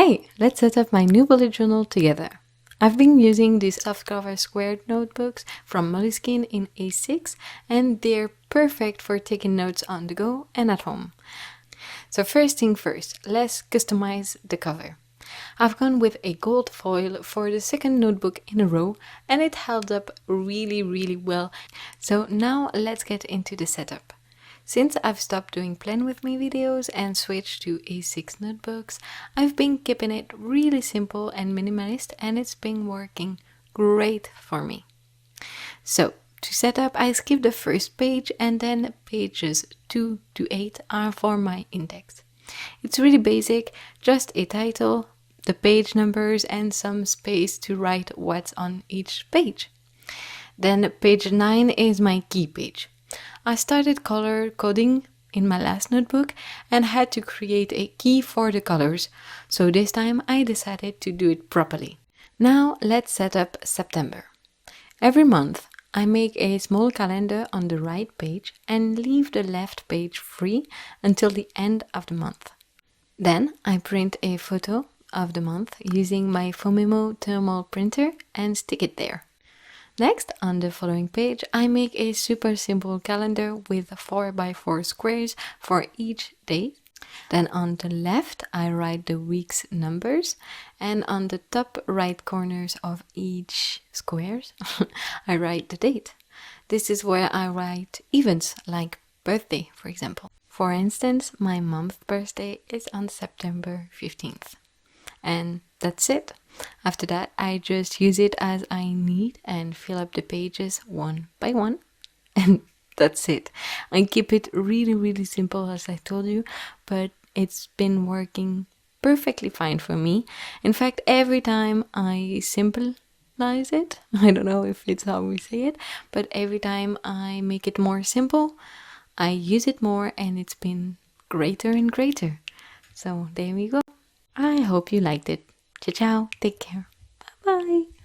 Hey, let's set up my new bullet journal together. I've been using these softcover squared notebooks from Moleskine in A6 and they're perfect for taking notes on the go and at home. So first thing first, let's customize the cover. I've gone with a gold foil for the second notebook in a row and it held up really well. So now let's get into the setup. Since I've stopped doing plan with me videos and switched to A6 notebooks, I've been keeping it really simple and minimalist and it's been working great for me. So to set up, I skip the first page and then pages 2 to 8 are for my index. It's really basic, just a title, the page numbers and some space to write what's on each page. Then page 9 is my key page. I started color coding in my last notebook and had to create a key for the colors, so this time I decided to do it properly. Now let's set up September. Every month I make a small calendar on the right page and leave the left page free until the end of the month. Then I print a photo of the month using my Fomemo thermal printer and stick it there. Next, on the following page, I make a super simple calendar with 4x4 squares for each day. Then on the left, I write the week's numbers, and on the top right corners of each squares, I write the date. This is where I write events like birthday, for example. For instance, my mom's birthday is on September 15th. And that's it. After that, I just use it as I need and fill up the pages one by one. And that's it. I keep it really simple, as I told you, but it's been working perfectly fine for me. In fact, every time I simplify it, I don't know if it's how we say it, but every time I make it more simple, I use it more and it's been greater and greater. So there we go. I hope you liked it. Ciao, ciao. Take care. Bye-bye.